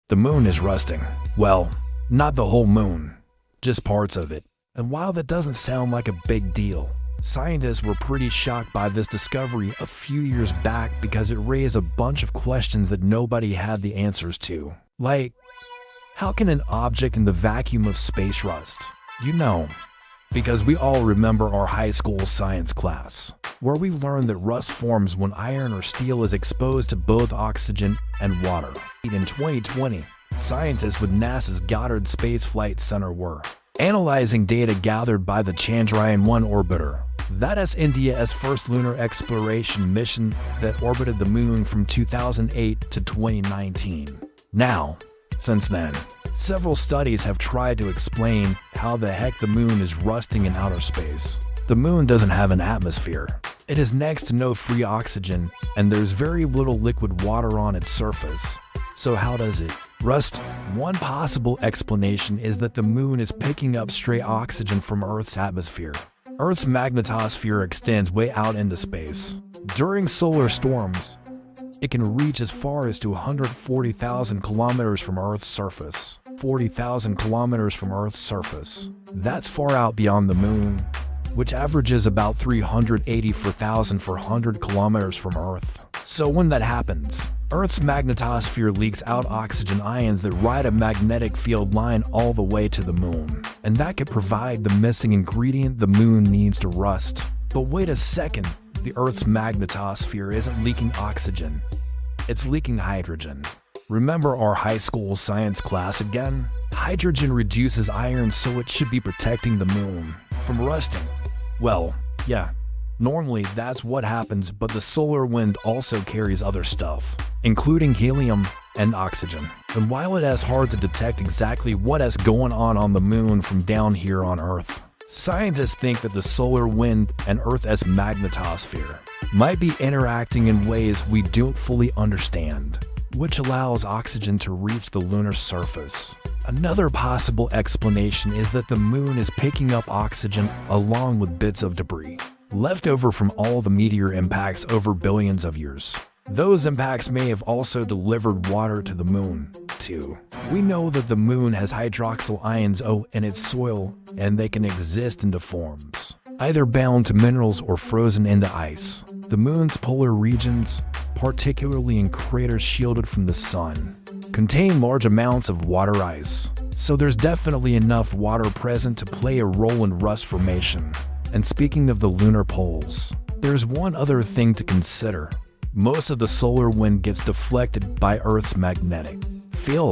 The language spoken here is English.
The moon is rusting. Well, not the whole moon, just parts of it. And while that doesn't sound like a big deal, scientists were pretty shocked by this discovery a few years back because it raised a bunch of questions that nobody had the answers to. Like, how can an object in the vacuum of space rust? You know, because we all remember our high school science class, where we learned that rust forms when iron or steel is exposed to both oxygen and water. In 2020, scientists with NASA's Goddard Space Flight Center were analyzing data gathered by the Chandrayaan-1 orbiter. That is India's first lunar exploration mission that orbited the moon from 2008 to 2019. Now, since then, several studies have tried to explain how the heck the moon is rusting in outer space. The moon doesn't have an atmosphere. It has next to no free oxygen, and there's very little liquid water on its surface. So how does it rust? One possible explanation is that the moon is picking up stray oxygen from Earth's atmosphere. Earth's magnetosphere extends way out into space. During solar storms, it can reach as far as to 140,000 kilometers from Earth's surface. 40,000 kilometers from Earth's surface. That's far out beyond the moon, which averages about 384,400 kilometers from Earth. So when that happens, Earth's magnetosphere leaks out oxygen ions that ride a magnetic field line all the way to the moon. And that could provide the missing ingredient the moon needs to rust. But wait a second, the Earth's magnetosphere isn't leaking oxygen. It's leaking hydrogen. Remember our high school science class again? Hydrogen reduces iron, so it should be protecting the moon from rusting. Well, yeah, normally that's what happens, but the solar wind also carries other stuff, including helium and oxygen. And while it is hard to detect exactly what is going on the moon from down here on Earth, scientists think that the solar wind and Earth's magnetosphere might be interacting in ways we don't fully understand, which allows oxygen to reach the lunar surface. Another possible explanation is that the moon is picking up oxygen along with bits of debris left over from all the meteor impacts over billions of years. Those impacts may have also delivered water to the moon, too. We know that the moon has hydroxyl ions in its soil, and they can exist in two forms, either bound to minerals or frozen into ice. The moon's polar regions, particularly in craters shielded from the sun, contain large amounts of water ice, so there's definitely enough water present to play a role in rust formation. And speaking of the lunar poles, there's one other thing to consider. Most of the solar wind gets deflected by Earth's magnetic field.